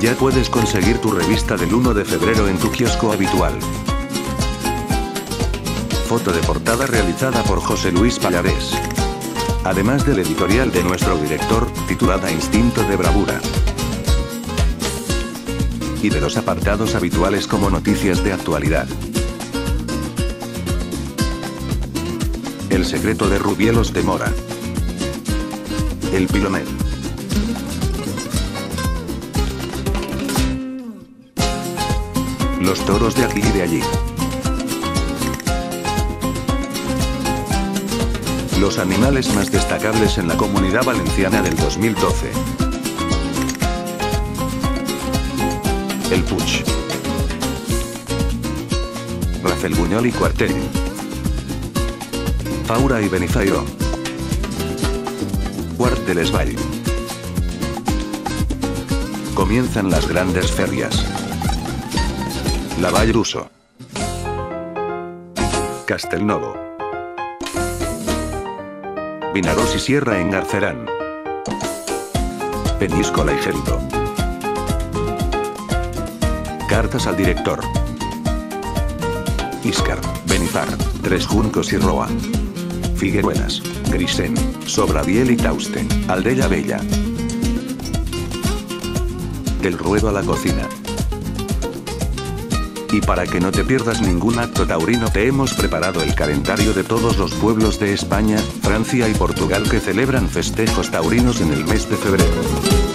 Ya puedes conseguir tu revista del 1 de febrero en tu kiosco habitual. Foto de portada realizada por José Luis Pallarés. Además del editorial de nuestro director, titulada Instinto de Bravura. Y de los apartados habituales como noticias de actualidad. El secreto de Rubielos de Mora. El Pilonet. Los toros de aquí y de allí. Los animales más destacables en la Comunidad Valenciana del 2012. El Puig. Rafael Buñol y Cuartel. Faura y Benifairó. Quart de les Vall. Comienzan las grandes ferias. La Vall d'Uso. Castelnovo. Vinaròs y Sierra en Garcerán. Peñíscola y Geldo. Cartas al director. Íscar, Benifar, Tres Juncos y Roa. Figueruelas, Grisén, Sobradiel y Tauste, Aldella Bella. Del ruedo a la cocina. Y para que no te pierdas ningún acto taurino te hemos preparado el calendario de todos los pueblos de España, Francia y Portugal que celebran festejos taurinos en el mes de febrero.